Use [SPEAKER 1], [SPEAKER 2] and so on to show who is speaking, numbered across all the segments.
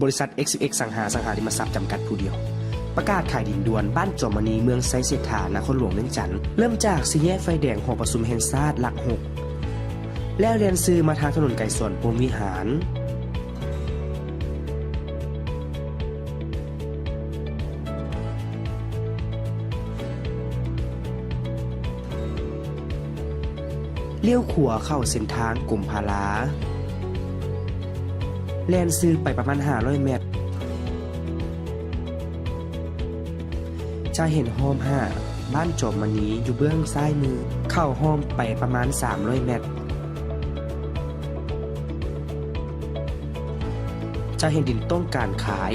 [SPEAKER 1] บริษัท XVX สังหาริมทรัพย์จำกัดผู้เดียวประกาศขายดินด่วนบ้านจอมมณีเมืองไซเสถานครหลวงเวียงจันทน์เริ่มจากสี่แยกไฟแดงหอประชุมแห่งชาติหลัก6แล้วเลียนซื้อมาทางถนนไก่สวนพรหมวิหารเลี้ยวขวาเข้าเส้นทางกลุ่มพาราแล่นซื้อไปประมาณ500 เมตรจะเห็นโฮม5บ้านจอมมณีอยู่เบื้องซ้ายมือเข้าโฮมไปประมาณ300 เมตรจะเห็นดินต้องการขาย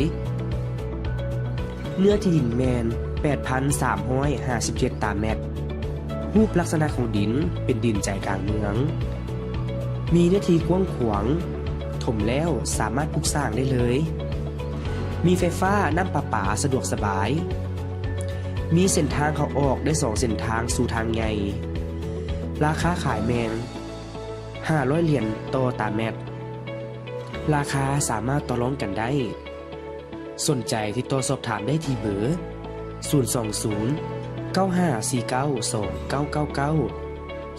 [SPEAKER 1] เนื้อที่ดินแมน 8,357 ตารางเมตรรูปลักษณะของดินเป็นดินใจกลางเมืองมีเนื้อที่กว้างขวางถมแล้วสามารถปลูกสร้างได้เลยมีไฟฟ้าน้ำประปาสะดวกสบายมีเส้นทางเข้าออกได้2เส้นทางสู่ทางใหญ่ราคาขายแมง500 เหรียญต่อตารางเมตรราคาสามารถต่อรองกันได้สนใจติดต่อสอบถามได้ที่เบอร์020 95492999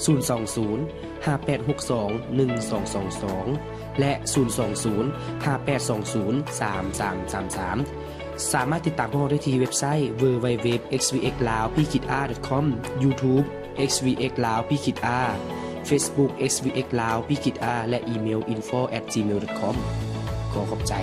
[SPEAKER 1] 020 5862 1222 และ 020 5820 3333 สามารถติดตามพวกเราได้ที่เว็บไซต์ www.xvxlaopkitr.com YouTube xvxlaopkitr Facebook xvxlaopkitr และอีเมล info@gmail.com ขอขอบใจ